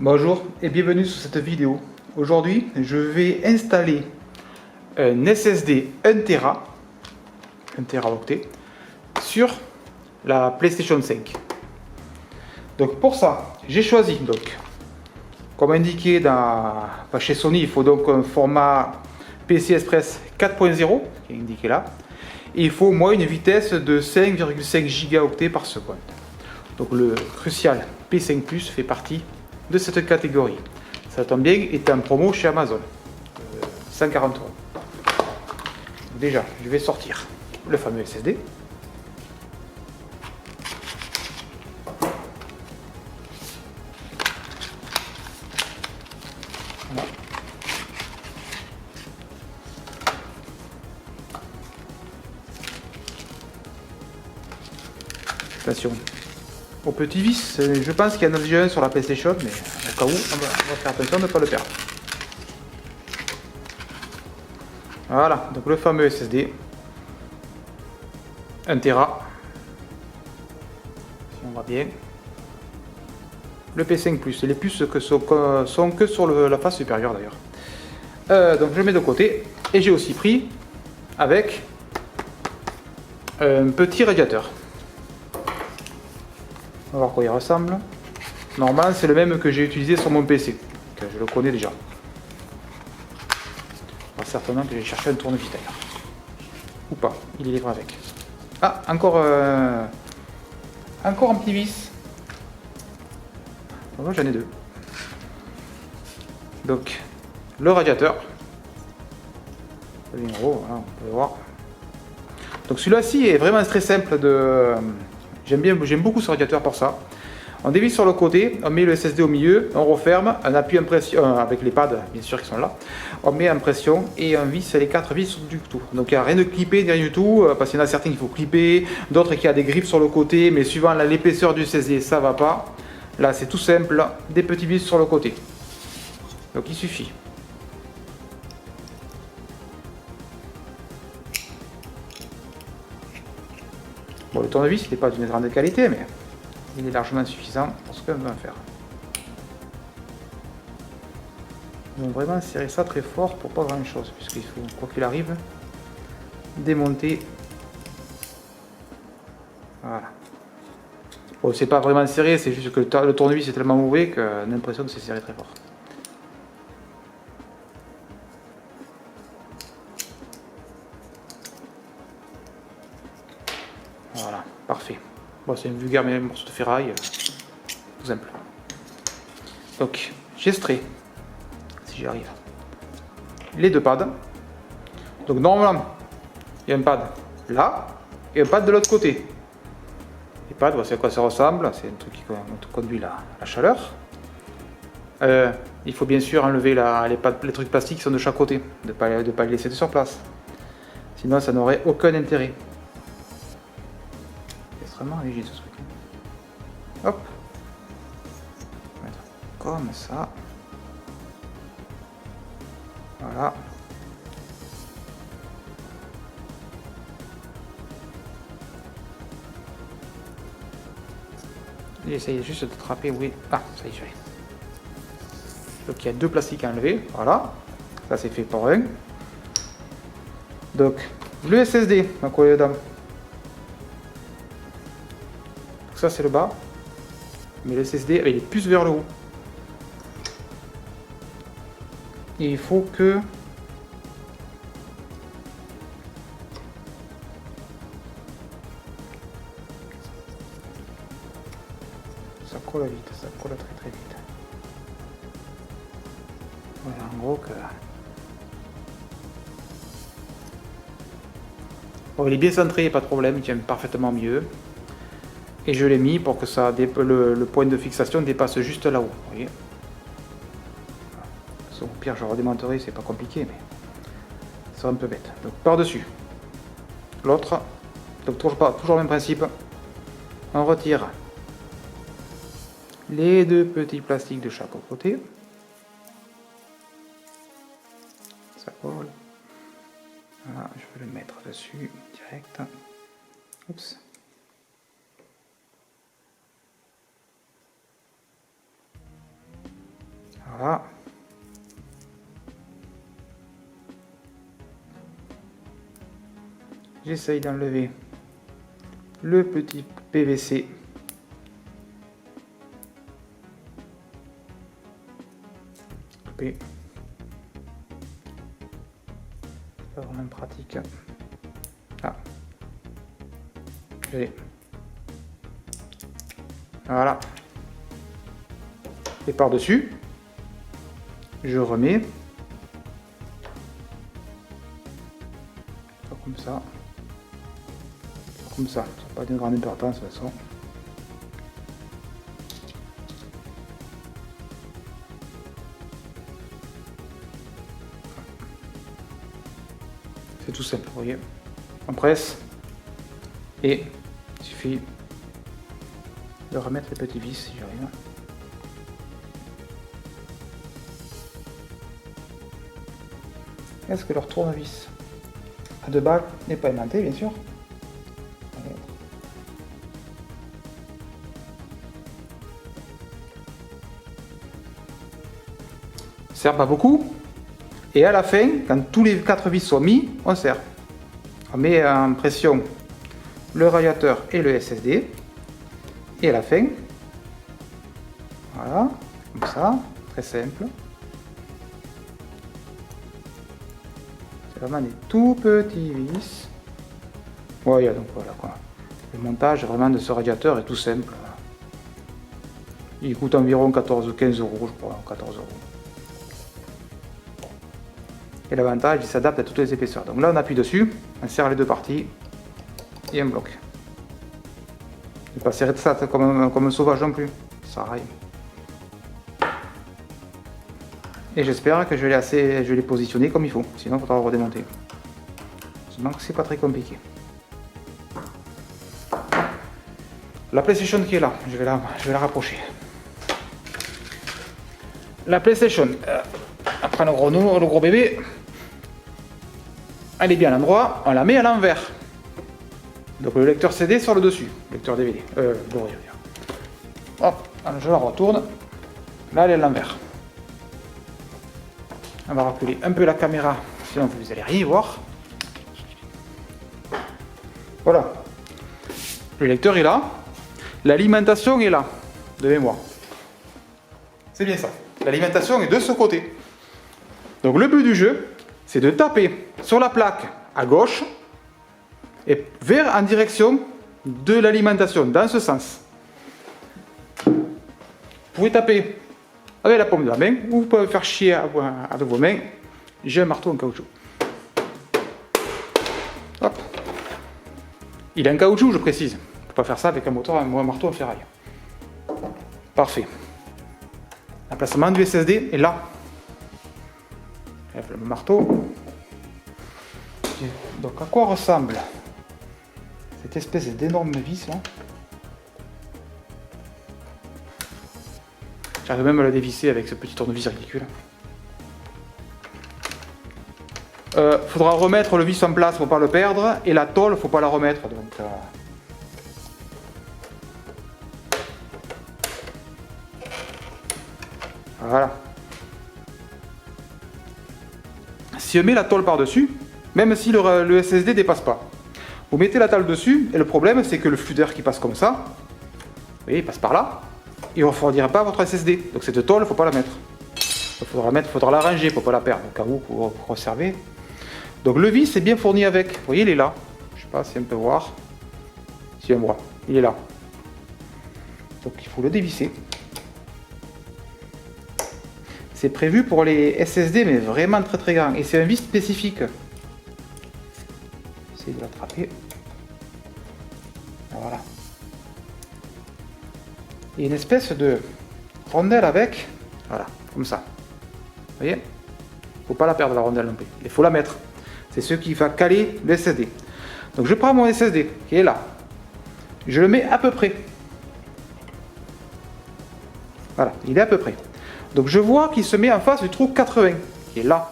Bonjour et bienvenue sur cette vidéo. Aujourd'hui, je vais installer un SSD 1 Teraoctet sur la PlayStation 5. Donc pour ça, j'ai choisi comme indiqué chez Sony, il faut donc un format PCI Express 4.0 qui est indiqué là. Et il faut au moins une vitesse de 5,5 gigaoctets par seconde. Donc le Crucial P5 Plus fait partie de cette catégorie. Ça tombe bien, est en promo chez Amazon. 140 €. Déjà, je vais sortir le fameux SSD. Voilà. Attention au petit vis, je pense qu'il y en a déjà un sur la PlayStation, mais au cas où, on va faire attention de ne pas le perdre. Voilà, donc le fameux SSD 1 Tera, si on voit bien. Le P5 Plus, et les puces que sont que sur la face supérieure d'ailleurs. Donc je le mets de côté, et j'ai aussi pris avec un petit radiateur. On va voir quoi il ressemble. Normalement, c'est le même que j'ai utilisé sur mon PC, que je le connais déjà. Alors, certainement que j'ai cherché un tournevis d'ailleurs. Ou pas, il est livré avec. Ah, encore un petit vis. Moi, j'en ai deux. Donc, le radiateur. En gros, voilà, on peut le voir. Donc celui-là-ci est vraiment très simple de. J'aime beaucoup ce radiateur pour ça. On dévisse sur le côté, on met le SSD au milieu, on referme, on appuie en pression, avec les pads bien sûr qui sont là, on met en pression et on visse les 4 vis du tout. Donc il n'y a rien de clippé, rien du tout, parce qu'il y en a certains qu'il faut clipper, d'autres qui a des griffes sur le côté, mais suivant l'épaisseur du SSD ça va pas. Là c'est tout simple, des petits vis sur le côté. Donc il suffit. Bon, le tournevis n'est pas d'une grande qualité, mais il est largement suffisant pour ce qu'on veut faire. Donc vraiment serrer ça très fort pour pas grand chose, puisqu'il faut, quoi qu'il arrive, démonter. Voilà. Bon, c'est pas vraiment serré, c'est juste que le tournevis est tellement mauvais qu'on a l'impression que c'est serré très fort. Voilà, parfait. Bon, c'est un vulgaire morceau de ferraille, tout simple. Donc, j'extrais, si j'y arrive, les deux pads. Donc normalement, il y a un pad là et un pad de l'autre côté. Les pads, voici à quoi ça ressemble. C'est un truc qui conduit la chaleur. Il faut bien sûr enlever les trucs plastiques qui sont de chaque côté, de ne pas les laisser sur place. Sinon, ça n'aurait aucun intérêt. C'est extrêmement rigide ce truc. Hop. On va mettre comme ça. Voilà. J'essaye juste de trapper, oui. Ah, ça y est. Donc il y a deux plastiques à enlever, voilà. Ça c'est fait pour un. Donc le SSD, ma collègue dame. Ça c'est le bas. Mais le SSD il est plus vers le haut. Et il faut que ça colle vite, ça colle très vite. Voilà, en gros que. Bon, il est bien centré, pas de problème, il tient parfaitement mieux. Et je l'ai mis pour que ça le point de fixation dépasse juste là-haut. Vous voyez. Au pire, je redémonterai, c'est pas compliqué, mais c'est un peu bête. Donc par-dessus. L'autre. Donc toujours le même principe. On retire les deux petits plastiques de chaque côté. Ça colle. Voilà, je vais le mettre dessus direct. Oups. Voilà. J'essaye d'enlever le petit PVC. Couper. C'est pas vraiment pratique. Ah. Allez. Voilà. Et par-dessus, je remets. Comme ça. Comme ça. Ça n'a pas de grande importance de toute façon. C'est tout simple, vous voyez. On presse et il suffit de remettre les petits vis si j'arrive. Est-ce que leur tournevis à 2 balles n'est pas aimanté, bien sûr? Ça sert pas beaucoup. Et à la fin, quand tous les 4 vis sont mis, on serre. On met en pression le radiateur et le SSD. Et à la fin, voilà, comme ça, très simple. C'est vraiment des tout petits vis. Voilà, donc voilà quoi. Le montage vraiment de ce radiateur est tout simple. Il coûte environ 14 ou 15 euros, je crois, 14 euros. Et l'avantage, il s'adapte à toutes les épaisseurs. Donc là, on appuie dessus, on serre les deux parties et on bloque. Ne pas serrer de ça comme un sauvage non plus, ça sert à rien. Et j'espère que je l'ai positionné comme il faut, sinon il faudra redémonter. Sinon, c'est pas très compliqué. La PlayStation qui est là, je vais la rapprocher. La PlayStation, après le gros bébé, elle est bien à l'endroit, on la met à l'envers. Donc le lecteur CD sur le dessus, lecteur DVD, Blu-ray. Hop, alors je la retourne, là elle est à l'envers. On va reculer un peu la caméra, sinon vous n'allez rien y voir. Voilà, le lecteur est là, l'alimentation est là, de mémoire. C'est bien ça, l'alimentation est de ce côté. Donc le but du jeu, c'est de taper sur la plaque à gauche et vers en direction de l'alimentation, dans ce sens. Vous pouvez taper avec la paume de la main ou vous pouvez faire chier avec vos mains. J'ai un marteau en caoutchouc. Hop. Il est en caoutchouc, je précise. On ne peut pas faire ça avec un moteur, un marteau en ferraille. Parfait. L'emplacement du SSD est là. Le marteau. Donc à quoi ressemble cette espèce d'énorme vis là? J'arrive même à la dévisser avec ce petit tournevis ridicule. Faudra remettre le vis en place pour pas le perdre, et la tôle faut pas la remettre. Donc, voilà. Si on met la tôle par-dessus, même si le SSD dépasse pas, vous mettez la tôle dessus, et le problème c'est que le flux d'air qui passe comme ça, vous voyez, il passe par là, il ne refroidira pas votre SSD. Donc cette tôle, il ne faut pas la mettre. Il faudra la ranger pour ne pas la perdre, au cas où vous conservez. Donc le vis est bien fourni avec. Vous voyez, il est là. Je ne sais pas si on peut voir. Si on voit, il est là. Donc il faut le dévisser. C'est prévu pour les SSD, mais vraiment très très grand. Et c'est un vis spécifique. J'essaie de l'attraper. Voilà. Il y a une espèce de rondelle avec. Voilà, comme ça. Vous voyez? Il ne faut pas la perdre la rondelle non plus. Il faut la mettre. C'est ce qui va caler le SSD. Donc je prends mon SSD qui est là. Je le mets à peu près. Voilà, il est à peu près. Donc je vois qu'il se met en face du trou 80, qui est là.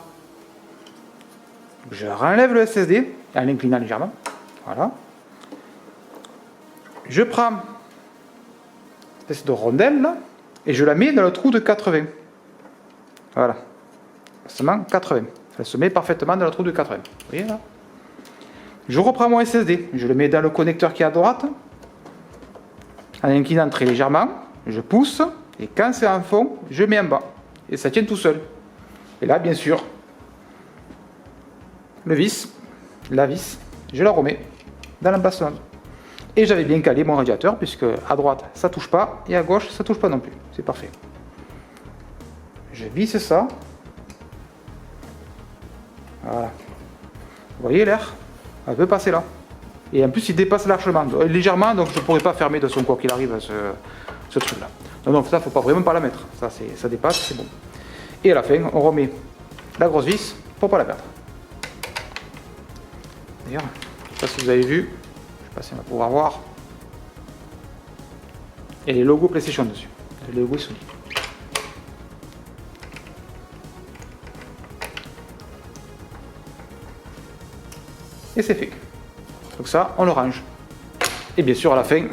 Donc je renlève le SSD en l'inclinant légèrement. Voilà. Je prends une espèce de rondelle là, et je la mets dans le trou de 80. Voilà. Seulement 80. Ça se met parfaitement dans le trou de 80. Vous voyez là? Je reprends mon SSD. Je le mets dans le connecteur qui est à droite. En inclinant très légèrement. Je pousse. Et quand c'est en fond, je mets en bas. Et ça tient tout seul. Et là, bien sûr, la vis, je la remets dans l'emplacement. Et j'avais bien calé mon radiateur, puisque à droite, ça touche pas. Et à gauche, ça touche pas non plus. C'est parfait. Je visse ça. Voilà. Vous voyez l'air? Elle peut passer là. Et en plus, il dépasse largement, légèrement, donc je ne pourrais pas fermer de son quoi qu'il arrive ce truc-là. Non, ça, il ne faut pas vraiment pas la mettre. Ça dépasse, c'est bon. Et à la fin, on remet la grosse vis pour ne pas la perdre. D'ailleurs, je ne sais pas si vous avez vu, je ne sais pas si on va pouvoir voir. Et les logos PlayStation dessus. Les logos Sony. Et c'est fait. Donc ça, on le range. Et bien sûr, à la fin,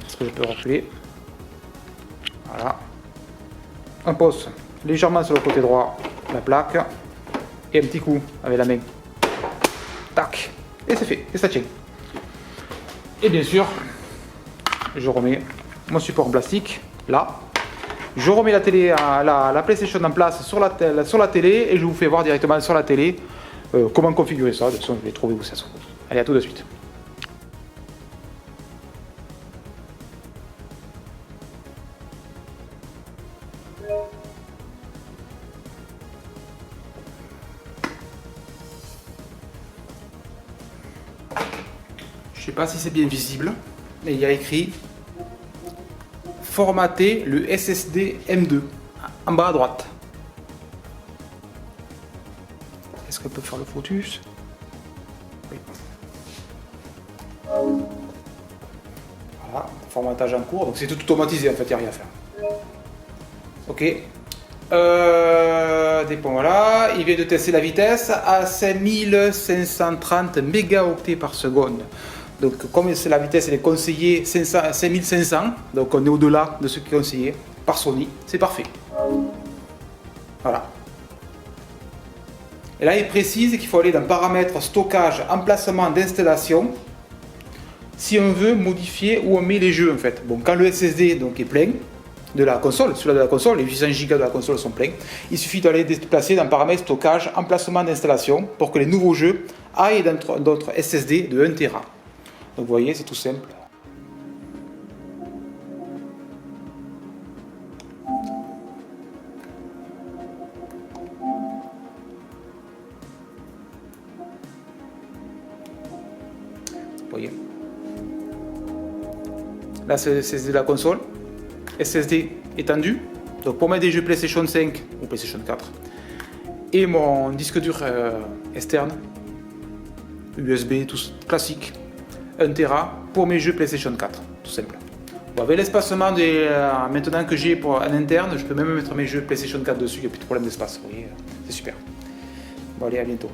est-ce que je peux reculer? Voilà. On pose légèrement sur le côté droit la plaque et un petit coup avec la main. Tac. Et c'est fait. Et ça tient. Et bien sûr, je remets mon support en plastique là. Je remets la télé, la PlayStation en place sur la télé et je vous fais voir directement sur la télé comment configurer ça. De toute façon, je vais trouver où ça se trouve. Allez, à tout de suite. Je sais pas si c'est bien visible, mais il y a écrit formater le SSD M2 en bas à droite. Est-ce qu'on peut faire le focus? Oui. Voilà, formatage en cours, donc c'est tout automatisé en fait, il n'y a rien à faire. Ok. Voilà, il vient de tester la vitesse à 5530 mégaoctets par seconde. Donc comme la vitesse elle est conseillée 5500, donc on est au-delà de ce qui est conseillé par Sony, c'est parfait. Voilà. Et là il précise qu'il faut aller dans paramètres stockage, emplacement d'installation, si on veut modifier où on met les jeux en fait. Bon, quand le SSD donc, est plein de la console, celui-là de la console, les 800 Go de la console sont pleins, il suffit d'aller déplacer dans paramètres stockage, emplacement d'installation pour que les nouveaux jeux aillent dans notre SSD de 1 Tera. Donc vous voyez, c'est tout simple. Vous voyez. Là, c'est de la console. SSD étendu. Donc pour mettre des jeux PlayStation 5 ou PlayStation 4. Et mon disque dur externe. USB, tout classique. 1 Tera pour mes jeux PlayStation 4, tout simple. Bon, avec l'espacement maintenant que j'ai en interne, je peux même mettre mes jeux PlayStation 4 dessus, il n'y a plus de problème d'espace, vous voyez, c'est super. Bon allez, à bientôt.